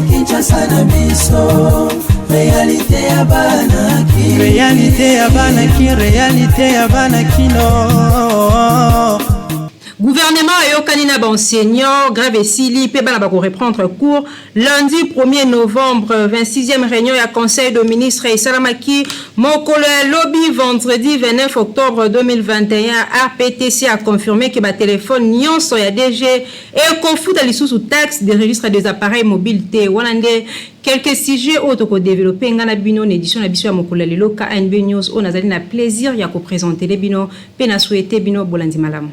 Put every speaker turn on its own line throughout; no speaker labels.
Kinshasa na biso réalité ya banaki réalité ya banakino.
Gouvernement ayokani na enseignant grève esili pe bana bako reprendre cours lundi 1er novembre 26e réunion ya conseil de ministres et salamaki mokolo ya lobby vendredi 29 octobre 2021 RPTC a confirmé que ba téléphone nyonso ya DG et confuta lisusu taxe de registre des appareils mobiles te wanande quelques sujets autres ko développer ngana bino en édition na biso ya mokolo ya lelo KNB News on azali na plaisir ya ko présenter les bino pe na souhaiter bino bolandi malamu.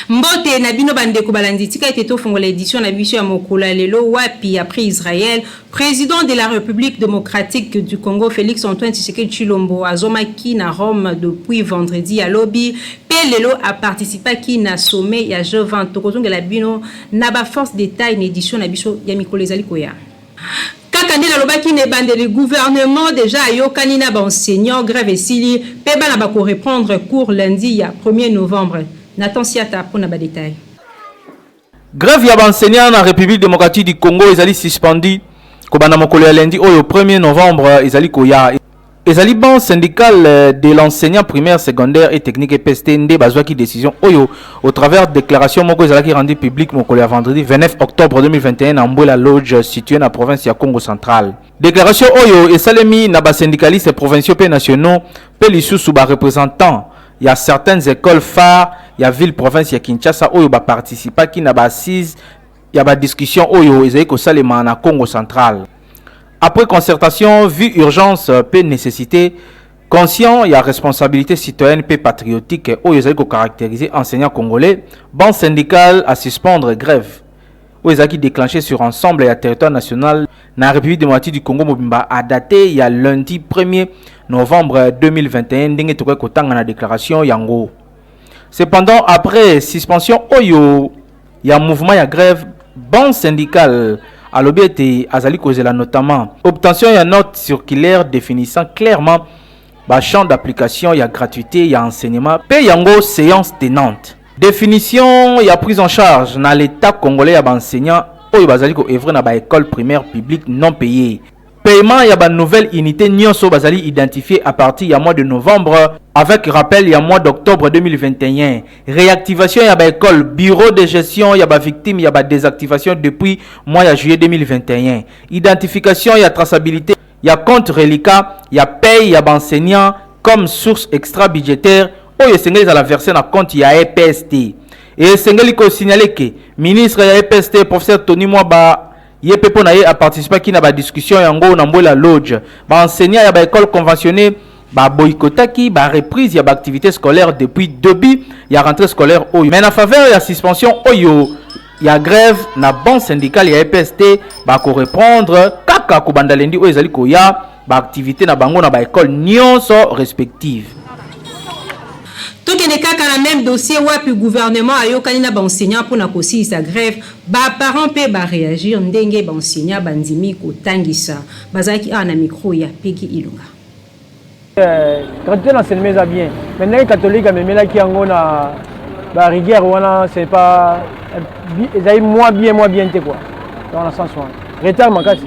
Mbote na bino bandeko balandi tika ete to fongola édition na biso ya mokolo lelo wapi après Israël président de la République démocratique du Congo Félix Antoine Tshisekedi Tshilombo azomaki na Rome depuis vendredi à lobby pe lelo a participé ki na sommet ya G20 tokozonga la bino na ba force d'état en édition na biso ya mikolo ezali koya. Kakande la lobaki ne bande le gouvernement déjà ayokani na ba enseignant grève esili pe bana ba ko reprendre cours lundi ya 1er novembre. Nathan Siata pour na ba détail.
Grève ya enseignant na République démocratique du Congo ezali suspendu ko bana mokolo ya lundi oyo 1er novembre ezali koya. Ezali ban syndical de l'enseignant primaire, secondaire et technique et PST nde bazwaki décision oyo au travers de déclaration moko ezalaki rendu public mokolo ya vendredi 29 octobre 2021 na Mbwela Lodge située na province ya Congo central. Déclaration oyo esalemi na ba syndicalistes provinciaux et nationaux pe lisusu ba représentants il y a certaines écoles phares, il y a ville province ya Kinshasa oyo ba participa ki na ba assise, il y a ba discussion oyo ezali ko salema na Congo central. Après concertation, vu urgence pe nécessité, conscient il y a responsabilité citoyenne pe patriotique oyo ezali ko caractériser enseignants congolais, ban syndical à suspendre grève. Oyo ezali déclenché sur ensemble ya territoire national na République démocratique du Congo mobimba a daté il y a lundi 1er novembre 2021 ndenge tokoki kotanga na déclaration yango. Cependant après suspension oyo ya mouvement ya grève ban syndical à l'obéité azali kozela notamment obtention ya note circulaire définissant clairement ba champ d'application ya gratuité ya enseignement pe yango séance tenante définition ya prise en charge na l'état congolais ya enseignant oyo bazali ko œuvrer na ba école primaire publique non payée. Paiement y a ba nouvelle unité nyonso bazali identifié à partir ya mois de novembre avec rappel ya mois d'octobre 2021. Réactivation y a ba école bureau de gestion y a ba victime y a ba désactivation depuis mois de juillet 2021. Identification y a traçabilité y a compte reliquat y a paye y a ba enseignant comme source extra budgétaire oyo sengeli à la verser na compte y a EPST. Et sengeli ko signaler que ministre ya EPST professeur Tony Mwaba Yepepo na ye a participé qui na ba discussion yango na Mbwela Lodge. Ba enseignant ya ba école conventionnée ba boycottaki ba reprise ya ba activité scolaire depuis début ya rentrée scolaire oyo. Mais na faveur ya suspension oyo ya grève na ban syndical ya EPST ba ko reprendre kaka ko bandalendi oyo ezali ko ya ba activité na bango na ba école nyonso respective.
Tout est kaka la même dossier wapi gouvernement ayokani na ba enseignant pour na kosi sa grève ba parents pe ba réagir ndenge ba enseignant bandimi ko tangisa bazaki na micro ya Peki Ilunga.
Gratuité l'enseignement est bien. Maintenant les catholiques amemela ki yango na ba rigueur wana c'est pas ils moins bien te quoi. Dans le sens où retard makasi.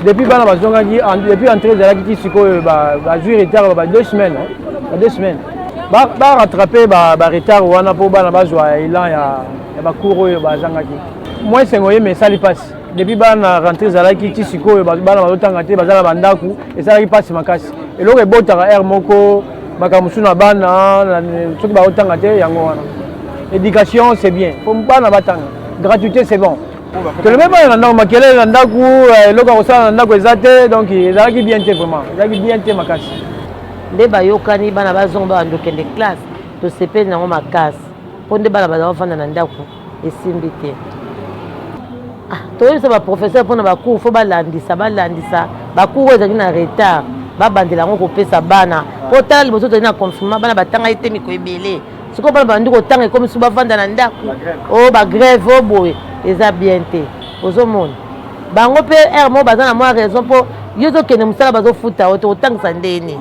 Depuis bana bazonga ki depuis entrée de la ki siko ba jouer retard ba 2 semaines hein. 2 semaines. Ba rattraper ba retard wana po bana bazwa ilan ya ba cours oyo bazanga ki. Moi c'est ngoye mais ça lui passe. Depuis bana rentrée za la ki siko bana bazotanga te bazala bandaku et ça lui passe makasi. Et là, il y a un moko, bakamusuna bana, soki ba otanga te yango wana. Éducation c'est bien. Pour bana batanga. Gratuité c'est bon. Que le même pas dans makele na ndaku, loka kosala na ndaku ezate donc ezalaki bien te vraiment. Ezalaki bien te makasi.
Nde bayokani bana bazomba ndokende classe, to sepe na makasi. Ponde bana bazofanda na ndaku esimbi te. Ah, to yesa ba professeur pona ba cours faut balandisa ba cours ezaki na retard. Babandela ngo kopesa bana potala liboso to na confirmer bana batanga ite miko ebele siko bana bandi ko tanga comme si bafanda na ndaku o ba grève o boye eza bien te ozomona bango pe mo bazana moi raison po yo zokende mosala bazofuta yo tokotangisa ndeni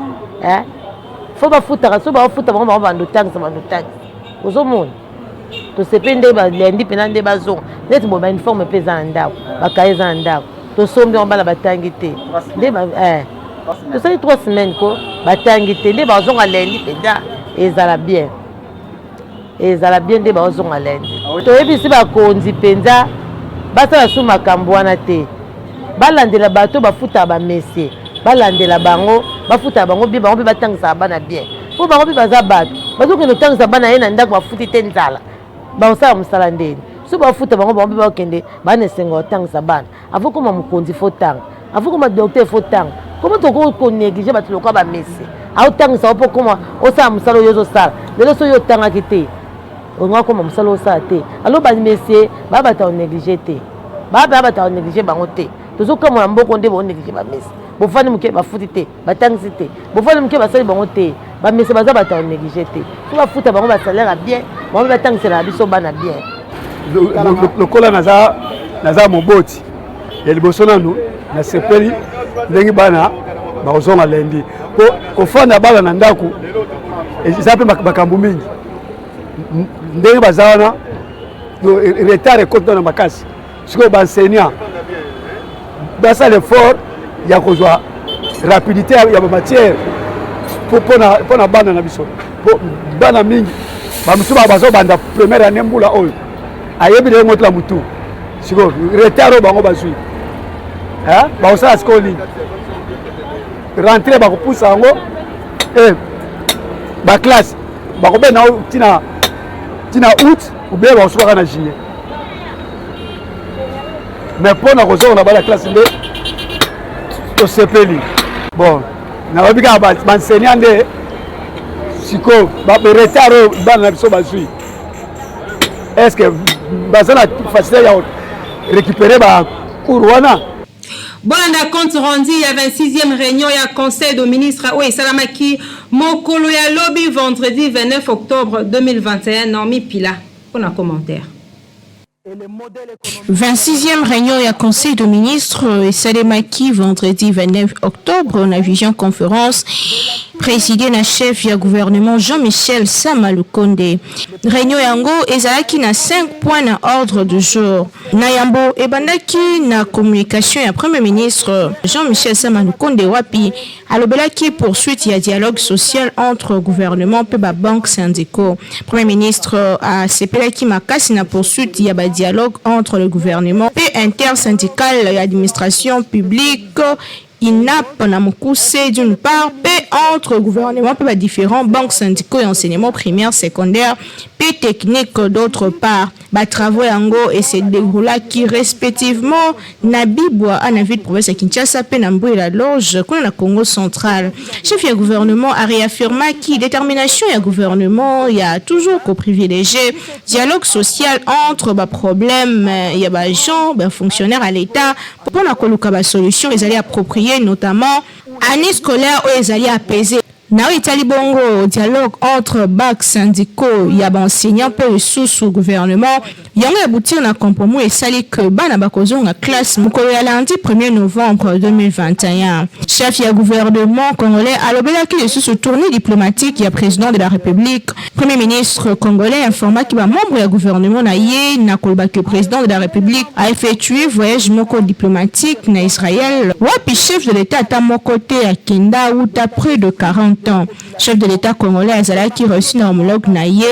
fo bafutaka so baofuta bango bango bandotangisa ozomona tosepe nde balendi mpena nde bazonga neti bo bauniforme mpe eza na ndako bakaye eza na ndako tosombi yango bana batangi te nde tosali 3 semaines ko batangi te nde bazonga lendi mpenza ezala bien nde bazonga lendi toyebisi bakonzi mpenza basala su makambo wana te balandela bato bafutaka bamesie balandela bango bafutaka bango bien bango mpe batangisaka bana bien mpo bango mpe baza bato bazokende otangisa bana ye na ndako bafuti te nzala baosala mosala ndeni so bafuta bango bango mpe bakende bana esenga otangisa bana afo koma mokonzi fo tanga afo koma docteur fo tanga koma tokonéglige bato lokola bamesie aotangisa mpo koma osala mosala oyo ozosala lelo so oyo otangaki te onga koma mosala osala te alo bamesie babata onéglige te babata onéglige bango te tozokamona mboko nde baonéglige bamesie bofani moke bafuti te batangisi te bofani moke basali bango te bamese baza bato onéglige te so bafuta bango basalaire bien bango batangisela biso bana bien
lokola naza moboti ya liboso nanu nasepeli ndenge bana bakozonga lendi mpo kofanda bana na ndako eza mpe makambo mingi ndenge baza wana retard ekota na makasi sikoyo baenseignant basala effort ya kozwa rapidité ya bamatière mpo na bana na biso mpo bana mingi bamosusu bazobanda première année mbula oyo ayebi ndenge motula mutu sikoyo retard oyo bango bazwi bakosala sikoyo nini rentre bakopusa yango baklasse bakobenda yango tina août oubien bakosukaka na juillet mais mpo na kozonga na bana classe nde tosepeli bon nayebi kaka baenseignant nde sikoyo retard oyo bana na biso bazwi est ce que baza na facilité ya récupérer bacours wana.
Bolanda compte rendu ya 26e réunion ya conseil de ministres oyo esalamaki mokolo ya lobi vendredi 29 octobre 2021 Normi Pila pour un commentaire.
26e réunion ya conseil de ministres esalemaki vendredi 29 octobre na vision conférence présidé na chef ya gouvernement Jean-Michel Sama Lukonde. Réunion yango ezalaki na 5 points na ordre du jour. Na yambo ebandaki na communication ya premier ministre Jean-Michel Sama Lukonde wapi alobelaki poursuite ya dialogue social entre gouvernement pe ba banque syndicaux. Premier ministre a sepelaki makasi na poursuite ya ba dialogue entre le gouvernement et intersyndical et l'administration publique INAP na mokuse d'une part et entre gouvernement et différents banques syndicaux et enseignement primaire, secondaire et technique d'autre part. Ba travaux yango et se déroula qui respectivement na Bibwa à la ville province de Kinshasa pe na Mboué la Loge qu'on la Congo central. Chef du gouvernement a réaffirmé qui détermination ya gouvernement il y a toujours qu'au privilégié dialogue social entre ba problème il y a ba gens ba fonctionnaires à l'état pour na koluka ba solution ils allaient approprier notamment année scolaire où ils allaient apaiser. Na itali bongo dialogue entre bacs syndicaux ya ba enseignants pe sous gouvernement yango aboutir na compromis et sali que bana bakozonga classe mokolo ya lundi 1er novembre 2021. Chef ya gouvernement congolais alobelaki le sous tournée diplomatique ya président de la République. Premier ministre congolais informa que ba membre ya gouvernement na ye na kolba que président de la République a effectué voyage moko diplomatique na Israël. Wapi chef de l'état à mon côté à Kenda ou près de 40 ans. Chef de l'état congolais Azalaki reçu na homologue na ye.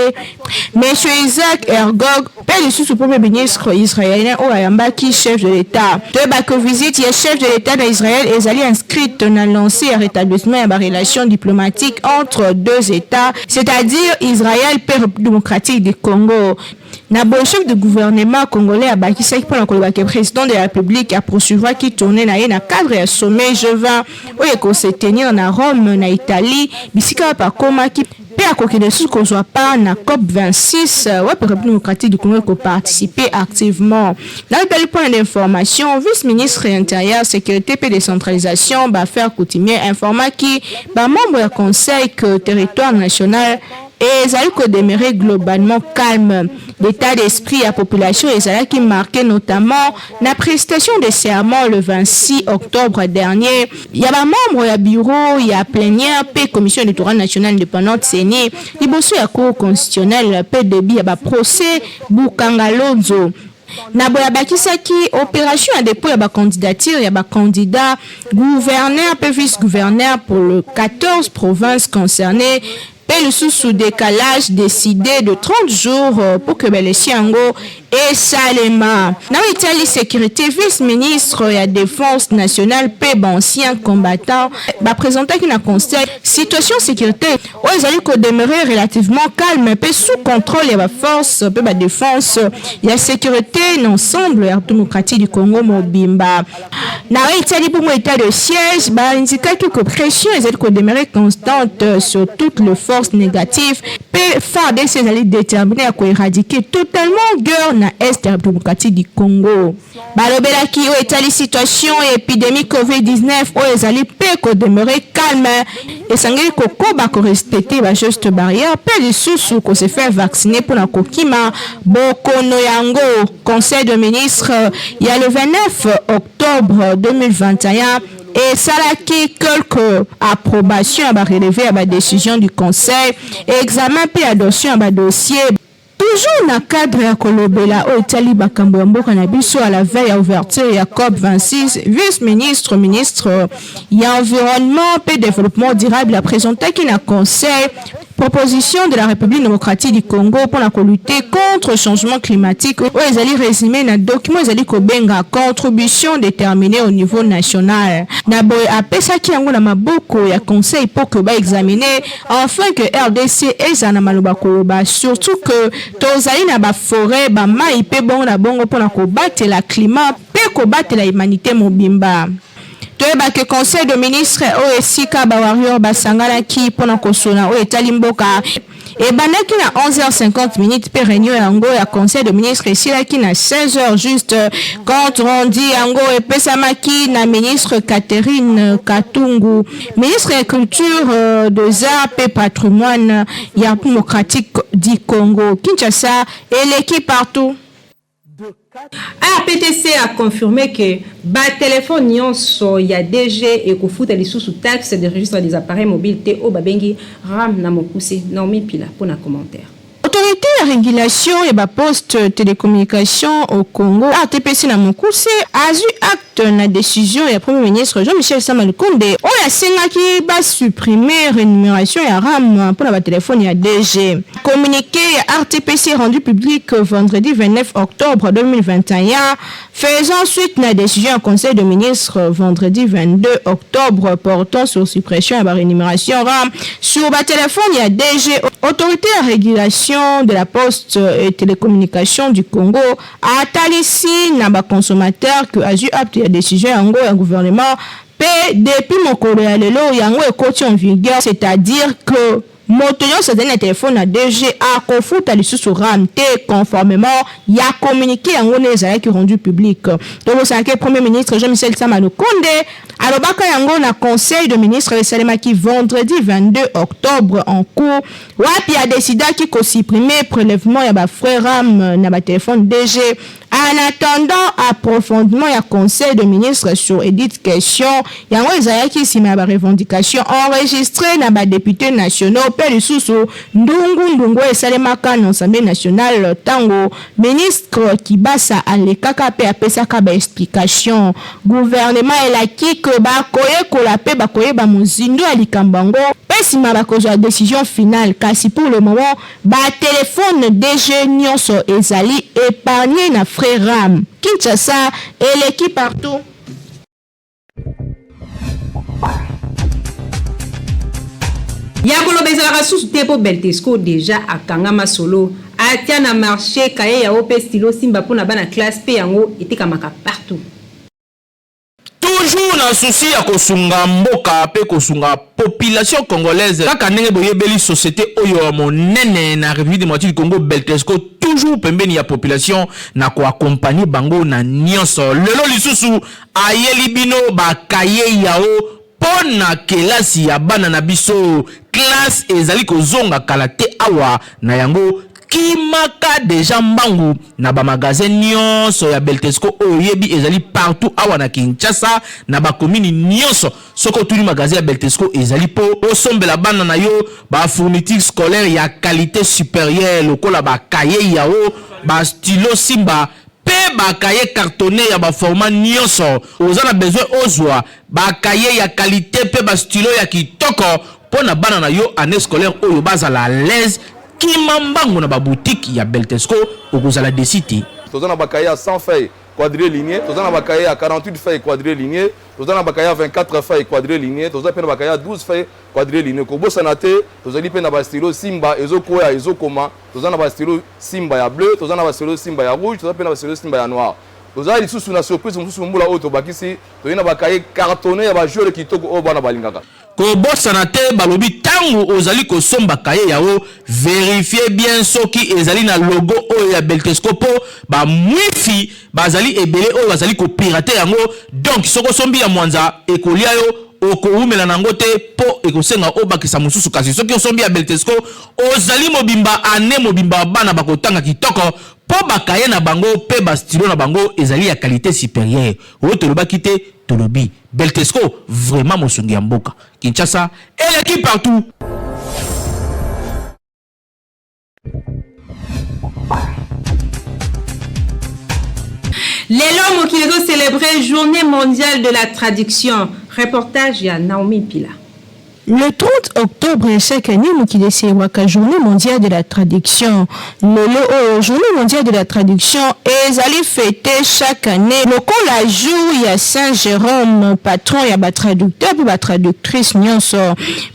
Monsieur Isaac Herzog père sous premier ministre israélien au Ayambaki chef de l'état. De bako visite ya chef de l'état d'Israël ezali inscrite na lancé à rétablissement ya ba relation diplomatique entre deux états, c'est-à-dire Israël et République démocratique du Congo. Na bon chef de gouvernement congolais a bakisaki pour le président de la République a poursuivre qui tournait na ye na cadre ya sommet G20 oyo ko se tenir na Rome na Italie bisika pa koma ki pe akokende sous qu'on soit pas na COP 26 ouais République démocratique du Congo ko participer activement. Dans le point d'information vice-ministre intérieur sécurité et décentralisation ba faire coutumier informa qui ba membre du conseil que territoire national et ezali ko demeurer globalement calme. L'état d'esprit à la population ezali qui marqué notamment la prestation de serment le 26 octobre dernier. Il y a un membre ya bureau, il y a plénière pe commission électorale nationale indépendante CENI, liboso ya cour constitutionnelle pe debi ya ba procès Bukangalonzo. Naboya bakisaki opération à dépôt ya ba candidature ya ba candidat gouverneur pe vice-gouverneur pour le 14 provinces concernées. Le sous décalage décidé de 30 jours pour que les Siango et Salema. Dans l'Italie, sécurité, vice-ministre et la défense nationale, paix, ancien combattant, va présenter qu'il a conseil situation sécurité. Où ils allaient demeurer relativement calme, mais sous contrôle et la force, la défense, il y a sécurité, l'ensemble démocratique du Congo, Mobimba. Dans l'Italie, pour mon état de siège, il indique que pression ils allaient demeurer constante sur toutes les forces négatives. FARDC est déterminé à éradiquer totalement guerre na Est démocratique du Congo. Balobelaki où est la situation épidémie COVID-19 où ils allaient demeurer calme et s'engagent qu'on respecter la juste barrière peu de sous qu'on se fait vacciner pour la kokima Bokono Yango. Conseil de ministres il y a le 29 octobre 2021 et ça qui quelques approbations à relever à la décision du conseil et examen puis adoption à dossier. Toujours dans le cadre de Kolobela, au Italie, Bakambo Mboka Nabiso à la veille à ouverture et à COP26, vice-ministre, ministre, il y a environnement et développement durable a présenté qu'il y a un conseil proposition de la République démocratique du Congo pour la lutter contre le changement climatique. Où ils allaient résumer dans le document, ils allaient kobenga contribution déterminée au niveau national. D'abord, après ça, qui a un maboko, il y a conseil pour que examiner enfin que RDC est un amaloba koloba, surtout que tozali na ba forêt, ba mai pe bon na bongo pour la combattre la climat, pe combattre la humanité mobimba. Toyeba que conseil de ministres OSIKA Bawario Basangala qui pendant kosona o etalimboka et banaki na 11h50 minutes pe réunion yango ya conseil de ministres ici là qui na 16h juste compte rendu yango et pesamaki na ministre Catherine Katungu ministre de culture des arts et patrimoine ya démocratique du Congo Kinshasa et l'équipe partout.
APTC a confirmé que ba téléphone nyonso ya DG et kofuta lisusu taxe de registre des appareils mobiles te o babengi RAM na mokuse Naomi Pila pour un commentaire.
L'autorité de régulation et la poste télécommunication au Congo, RTPC na mokuse, a eu acte na décision et Premier ministre Jean-Michel Sama Lukonde, on a senga qui va supprimer rémunération et RAM pour la téléphone et DG. Communiqué RTPC rendu public vendredi 29 octobre 2021, faisant suite à la décision du Conseil de ministres vendredi 22 octobre portant sur suppression et la rémunération RAM sur la téléphone et DG. Autorité de régulation de la poste et télécommunication du Congo a talissi na ba consommateur que a eu apte la décision yango ya gouvernement pe depuis mokolo ya lelo yango ekoti en vigueur, c'est-à-dire que motoyo sa dernier téléphone à DG a confuta lisusu RAM te conformément ya communiqué yango nezala qui rendu public. Donc c'est que Premier ministre Jean-Michel Sama Lukonde alobaka yango na conseil de ministre Salema qui vendredi 22 octobre en cours wapi a décidé qui ko supprimer prélèvement ya ba frais RAM na ba téléphone DG. En attendant approfondissement ya conseil de ministres sur édite question yango ezaya qui sima ba revendication enregistrée na ba députés nationaux pe lisusu ndungu esalemaka na Assemblée nationale tango ministre Kibasa alekaka pe apesaka ba explication gouvernement elaki que ba koye kola pe ba koye ba mozindo alikambango pe sima ba kozwa décision finale kasi pour le moment ba téléphone DG nyonso ezali épargné na frais RAM. Kinshasa et l'équipe partout.
Yakolo bezala sous tepo Beltesco déjà à Kangama solo atia na marché kaye ya OP stylo simba pona bana classe pe yango etekamaka partout.
Toujours na souci ya kosunga mboka pe kosunga population congolaise kaka ndenge boyebeli société oyo monene na République démocratique du Congo Beltesco toujours pembeni ya population na ko accompagner bango na nyonso lelo lisusu ayeli bino ba kaye yao
pona kelasi ya bana na biso classe ezali kozonga kala te awa na yango kimaka deja mbangu na ba magasin nyonso ya Beltesco oyebi ezali partout awa na Kinshasa na ba commune nyonso soko tuli magasin ya Beltesco ezali po osombela bana na yo ba fourniture scolaire ya qualité supérieure lokola ba cahier yao ba stylo Simba pe ba cahier cartonné ya ba format nyonso ozana besoin ozwa ba cahier ya qualité pe ba stylo ya kitoko pona bana na yo année scolaire oyo bazala à l'aise kimambango na ba boutique ya Beltesco okozala desiti
tozana ba cahier à 100 feuilles quadrillé ligné tozana ba cahier à 48 feuilles quadrillé ligné tozana ba cahier à 24 feuilles quadrillé ligné tozana pe na ba cahier à 12 feuilles quadrillé ligné ko bosana te tozali pe na ba stylo Simba ezokoya ezokoma tozana ba stylo Simba ya bleu tozana ba stylo Simba ya rouge tozana pe na ba stylo Simba ya noir tozali lisusu na surprise mususu mbula oyo tobakisi toyina ba cahier cartonné ya ba joueur kitoko oyo bana balingaka
ko bosana te balobi tangu ozali kosomba kaye yao vérifier bien soki ezali na logo oyo ya Beltesco po ba mwifi bazali ebele oyo bazali ko pirater yango donc soko sombi ya mwanza ekolia yo okoumela nango te po ekosenga obakisa mususu kasi soki osombi ya Beltesco ozali mobimba ane mobimba bana bakotanga kitoko po bakaye na bango pe ba stylo na bango ezali ya qualité supérieure oyo tolobaki te tolobi Beltesco vraiment mosungi ya mboka Kinshasa et l'équipe partout.
Les Lomos qui ont célébré Journée mondiale de la traduction. Reportage à Naomi Pila.
Le 30 octobre chaque année, nous qui décédons la Journée mondiale de la traduction. Le Journée mondiale de la traduction est allée fêter chaque année. Le coup la jour, il y a Saint Jérôme, patron, il y a ba traducteur puis ba traductrice nyonso.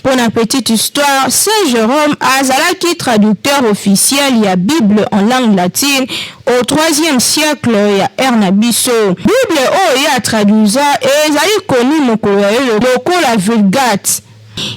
Pour la petite histoire, Saint Jérôme azala qui traducteur officiel, il y a Bible en langue latine. Au 3e siècle, il y a Ernabiso. Bible il y a traduisa et ils allaient connu mon le coup la Vulgate.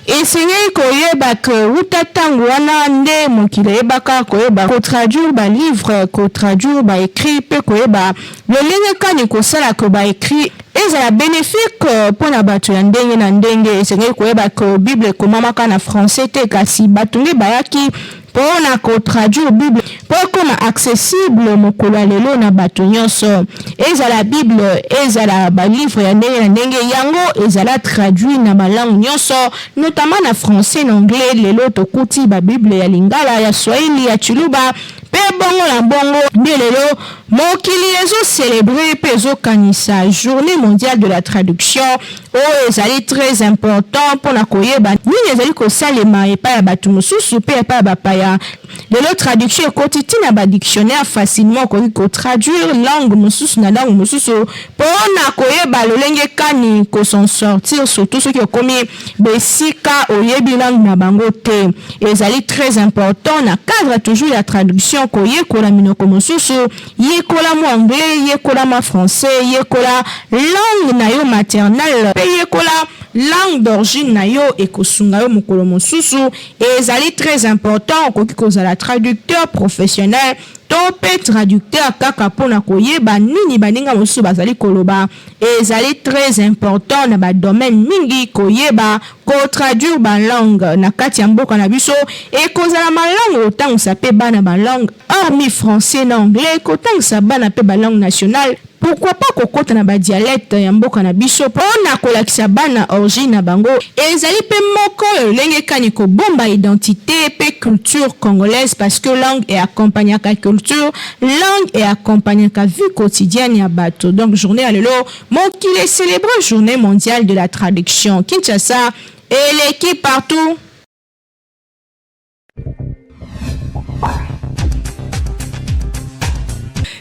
Esengeli koyeba ke utatangu wana nde mokili yebaka koyeba kotraduire ba livre kotraduire ba écrit pe koyeba lolenge kani kosala ko ba écrit ezala bénéfique pona bato ya ndenge na ndenge esengeli koyeba ke Bible komamaka na français te kasi bato nde bayaki pona ko traduire Bible pour koma accessible mokolo lelo na bato nyonso ezala Bible ezala ba livre ya ndenge na ndenge yango ezala traduit na ba langue nyonso notamment na français na anglais lelo tokuti ba Bible ya Lingala ya Swahili ya Chiluba pe bongo na bongo lelo mokili ezo célébrer pe ezo kanisa Journée mondiale de la traduction ezali très important pour na koyeba nini ezali ko salema epa ya bato mosusu pe epa ya bapaya lelo traduction quotidien na ba dictionnaire facilement ko traduire langue mosusu na langue mosusu pour na koyeba lolenge kani ko s'en sortir surtout ceux qui ont commis besika oyebi langue na bango te ezali très important na cadre toujours la traduction koyekola minoko mosusu yekola mo anglais yekola ma français yekola langue na yo maternelle pe yekola langue d'origine na yo ekosunga yo mokolo mosusu ezali très important okoki kozala traducteur professionnel to pe traducteur kaka pona koyeba nini baninga mosusu bazali koloba ezali très important na ba domaine mingi koyeba ko traduire ba langue na kati ya mboka na biso e kozala ma langue otango sa pe bana ba langue hormis français na anglais kotango sa bana pe ba langue nationale. Pourquoi pas kokota na ba dialecte ya mboka na biso pona kolakisa bana origine na bango ezali pe moko lenge kani ko bomba identité pe culture congolaise parce que langue est accompagnée à culture langue est accompagnée à vie quotidienne ya bato donc journée alelo mokili célèbre Journée mondiale de la traduction Kinshasa et l'équipe partout.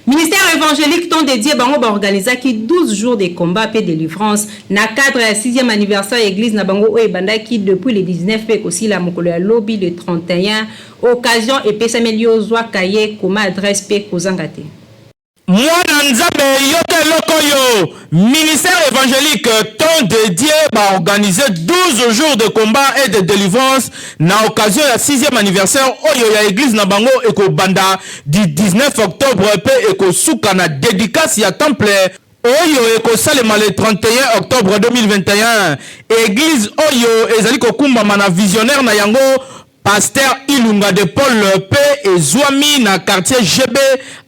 Ministère évangélique ton dédié bango ba organiser qui 12 jours de combat et de délivrance na cadre ya 6e anniversaire église na bango oyo bandaki depuis le 19 pe aussi la mokolo ya lobby le 31 occasion et pesamelio zwa kaye comme adresse pe kozangate.
Mwana nzambe yote lokoyo ministère évangélique ton dédié va organiser 12 jours de combat et de délivrance na occasion ya 6e anniversaire oyo ya église na bango eko banda du 19 octobre pe eko suka na dédicace ya temple oyo ekosalema le 31 octobre 2021 église oyo ezali kokumbama na visionnaire na yango Pasteur Ilunga de Paul P. Ezwami na quartier GB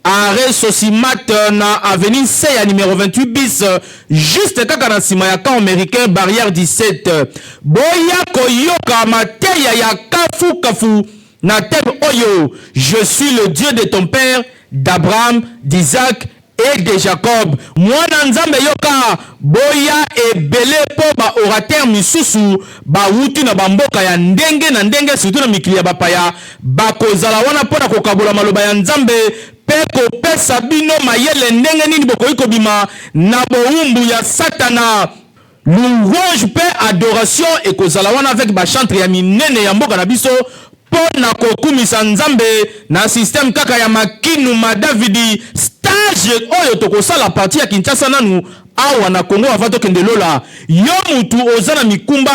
arrêt Sosimat na avenue C ya numéro 28 bis juste kaka na sima ya camp américain barrière 17 boya koyoka mateya ya kafu na thème oyo je suis le Dieu de ton père d'Abraham d'Isaac et de Jacob. Mwana nzambe yoka boya ebele po ba orateur misusu ba wuti na bamboka ya ndenge na ndenge surtout na mikili ya bapaya bakozala wana pona kokabola maloba ya nzambe pe kopesa bino mayele ndenge nini bokoki kobima na boumbu ya satana. Louange pe adoration ekozala wana avec ba chantre ya minene ya mboka na biso pona kokumisa nzambe na système kaka ya makinu ma Davidi stage oyo tokosala parti ya Kinshasa nanu awa na Congo avant tokende lola yo mutu ozana mikumba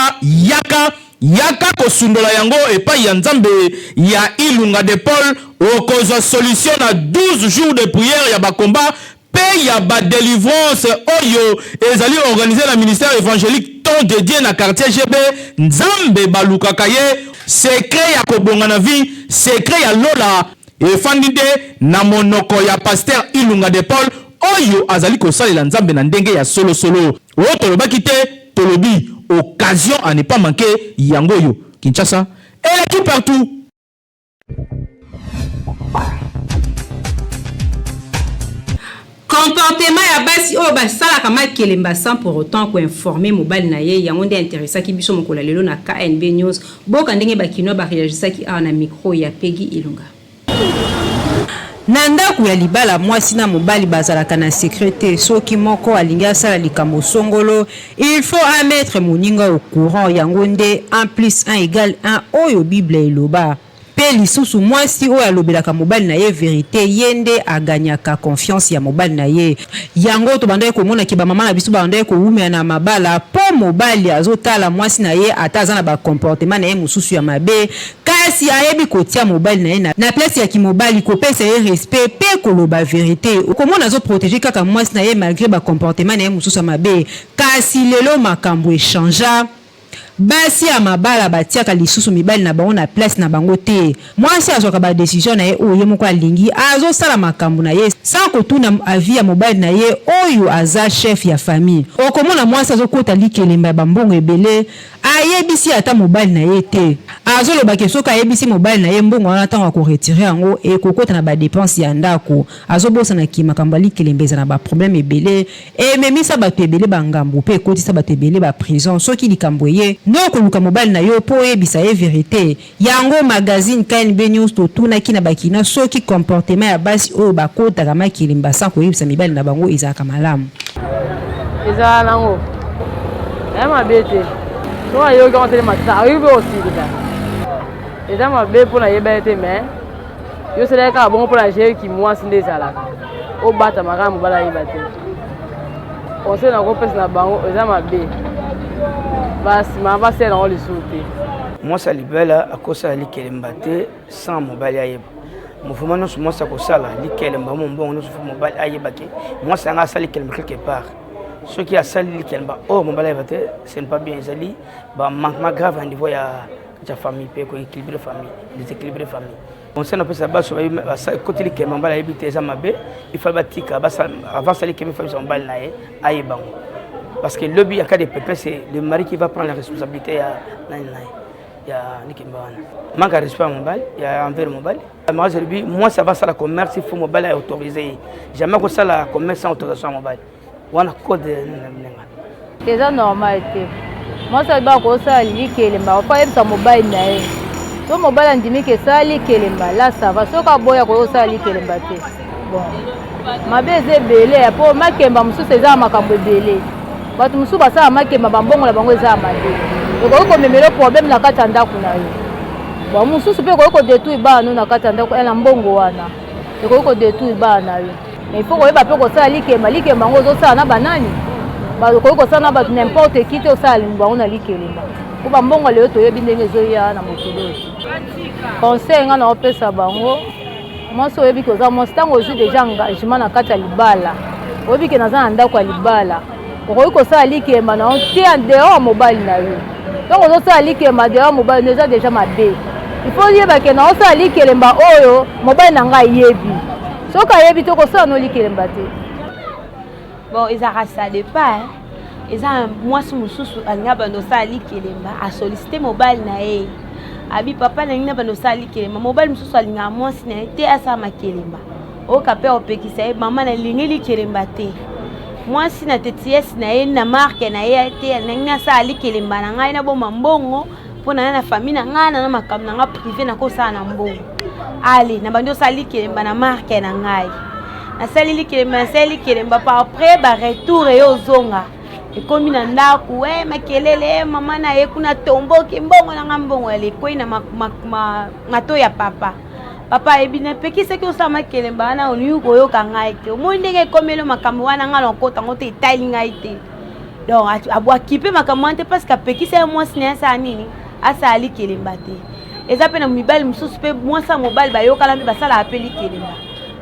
yaka kosundola yango epai ya nzambe ya Ilunga de Paul okozwa solution na 12 jours de prière ya bakomba pe ya ba délivrance oyo ezali organisé na ministère évangélique temps de Dieu na quartier GB nzambe balukaka ye secret ya kobonga na vie secret ya lola efandide na monoko ya Pasteur Ilunga de Paul oyo azali kosalela nzambe na ndenge ya solo oyo tolobaki te tolobi occasion à ne pas manquer yango yo Kinshasa et tout partout.
Comportement ya basi oyo basalaka makelemba sans pour autant ko informer mobile na ye yango nde intéressaki biso mokola lelo na KNB News boka ndenge bakino ba réagisaki na micro ya Peggy Ilunga. Na ndako ya libala mwasi na mobali bazalaka na sécurité soki moko alingi asala likambo songolo il faut mettre moninga au courant yango nde 1 + 1 = 1 oyo Bible eloba. Pe lisusu mwasi oyo alobelaka mobali na ye vérité yende aganyaka confiance ya mobali na ye yango to bandaye komona ki ba mama na biso bandaye ko umea na mabala po mobali azotala mwasi na ye ataza na ba comportement na ye mususu ya mabe kasi ayebi kotia mobali na ye na place ya ki mobali ko pesa ye respect pe koloba vérité okomona zo protéger kaka mwasi na ye malgré ba comportement na ye mususu ya mabe kasi lelo makambo echangea basi ya mabala batiaka lisusu mibali na bango na place na bango te mwasi azwaka ba décision na ye oyo moko alingi azosala makambo na ye sans kotuna avis ya mobali na ye oyo aza chef ya famille okomona mwasi azokota likelemba ya bambongo ebele ayebisi ata mobali na ye te azolobaki soki ayebisi mobali na ye mbongo wana ntango akoretire yango ekokota na badepense ya ndako azobosanaki makambo ya likelemba eza na baproblème ebele ememisa bato ebele bangambo mpe ekotisa bato ebele baprison soki likambo ye nokoluka mobali na yo mpo oyebisa ye vérité yango magazine KNB News totunaki na bakina soki comportement ya basi oyo bakotaka makelemba sans koyebisa mibali na bango ezalaka malamu
ezala nango eza mabe te so ayoki ontele matisa ayoki mpe osilika eza mabe mpo nayeba ye te mais yo selaka kaka bongo mpo na jeki mwasi nde ezalaka obata makala mobali ayeba te conseil nango mpesi na bango eza mabe basima basala nango lisusu te
mwasi alibela akosala likelemba te sans mobali ayeba mouvement nyonso mwasi akosala likelemba mombongo nyonso fo mobali ayebaki mwasi yanga asala likelemba quelque part soki asali likelemba oyo mobali ayeba te ce n'est pas bien ezali bamanquement grave à niveau ya famille mpe koéquilibre famille déséquilibre famille conseil napesa baso koti likelemba mobali ayebi te eza mabe ifali batika avant sali likelemba ifali bisa mobali na ye ayebango parce que le but en cas de pépin c'est le mari qui va prendre la responsabilité il y a manque de respect à mobile il y a envers mobile moi ça va ça la commerce il faut mobile est autorisé jamais que ça la commerce sans autorisation à mobile on a code
c'est normal moi ça va que ça likelemba pas être mobile na so mobile andimi que ça likelemba là ça va so ka boya ko ça likelemba te bon mabe zebele po makemba mususu eza makambo ebele bato mususu basala makemba bambongo na bango eza amade okoki komemela problème na kati ya ndako na yo bon mususu mpe okoki kodetruire bana na kati ya ndako na mbongo wana okoki kodetruire bana na yo mais ifo koyeba mpe kosala likemba yango ozosala na banani okoki kosala na bato n'importe qui te osala bango na likelemba po bambongo lelo toyebi ndenge ezoya na mokili oyo conseil nga na opesa bango mwasi oyebi koza mwasi ntango ozwi deja engagement na kati ya libala
oyebi ke naza na ndako ya libala okoki kosala likemba na te en dehors mobali na yo ntongo ozosala likemba dehors mobali na yo eza deja mabe ifo yeba ke na osala likelemba oyo mobali na ngai yebi soki ayebi te okosala no likelemba te
bon ezaka ça dépend eza mwasi mosusu alinga bando osala likelemba asolicite mobali na ye abi papa na ngai bando osala likelemba mobali mosusu alinga mwasi na ye te asala makelemba oka mpe opekisa ye mama na lingi likelemba te mwasi na teti yesi na ye na marke na ye te nangi asala likelemba na ngai na boma mbongo mpo na ye na famille na ngai na makambo na ngai privé na kosala na mbongo ale na bandi osala likelemba na marke na ngai nasali likelemba par après ba retour eyo ozonga ekomi na ndako makelele mama na ye kuna tomboki mbongo na nga mbongo elekwei na mato ya papa ayebi napekisa ki osala makelemba wana olingi koyoka ngai te omoi ndenge ekomeli makambo wana ngai nakota ngo te etali ngai te donc abwaki mpe makambo wana te parce que apekisa ye mwasi na ye asala nini asala likelemba te eza mpe na mibali mosusu mpe mwasi ya mobali bayokana mpe basalaka mpe likelemba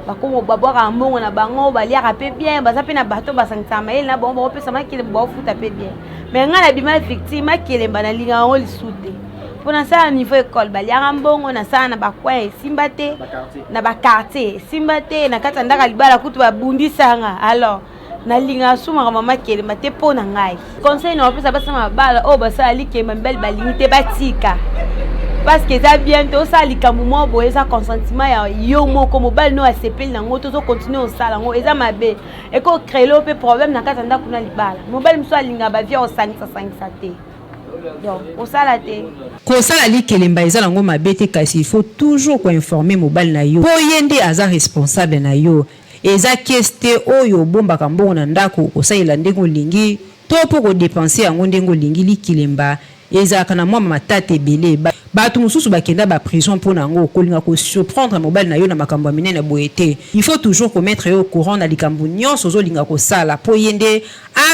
bakomo babwaka mbongo na bango baliaka mpe bien baza mpe na bato basangisaka mayele na bango bakopesa makelemba baofuta mpe bien mais ngai na bima victime makelemba nalinga yango lisu te mpo nasala niveau école baliaka mbongo nasala na bacoin esimba te na baquartier esimba te na kati ya ndako libala kutu babundisanga alors nalinga asumaka mama kelemba te mpo na ngai conseil na bapesa basala mabala oyo basala likemba mibali balingi te batika parce que eza bien te osala likambo moko boye eza consentiment ya yo moko mobali no asepeli nango tozokontinue osala yango eza mabe ekocrele mpe problème na kati ya ndako na libala mobali mosusu alingaka bavie osangisa te donc osala te
kosala likelemba eza nango mabe te kasi il faut toujours koinforme mobali na yo mpo ye nde aza responsable na yo eza keste oyo obombaka mbongo na ndako kosalela ndenge olingi to mpo kodepense yango ndenge olingi likelemba ezalaka na mwa matata ebele bato mosusu bakenda baprison mpona yango okolinga kosurprendre mobali na yo na makambo ya minene boye te il faut toujours komettre yo au courant na likambo nyonso ozolinga kosala mpo ye nde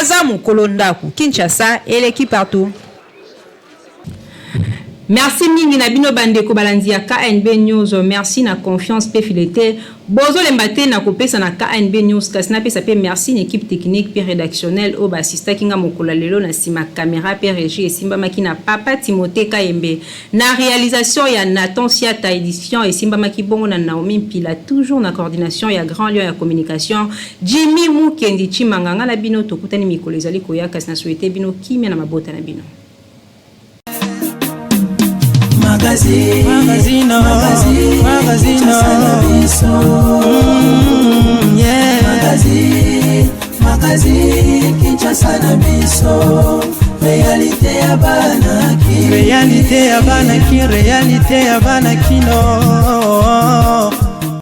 aza mokolo ndako. Kinshasa eleki partout. Merci mingi na bino bandeko balandi ya KNB News. Merci na confiance pe filete bozo lembate na kopesa na KNB News kasi na pesa pe merci na équipe technique pe rédactionnelle o ba assista kinga mokola lelo na sima caméra pe régie esimba makina papa Timothée Kayembe na réalisation ya Nathan Siata édition esimba maki bongo na Naomi Pila toujours na coordination ya Grand Lion ya communication Jimmy Mukendi Chimanganga na bino tokutani mikolo ezali koya kasi na souhaiter bino kimia na mabota na bino.
Magazino yeah. Magazine Kinshasa na biso réalité ya bana ki réalité ya bana kino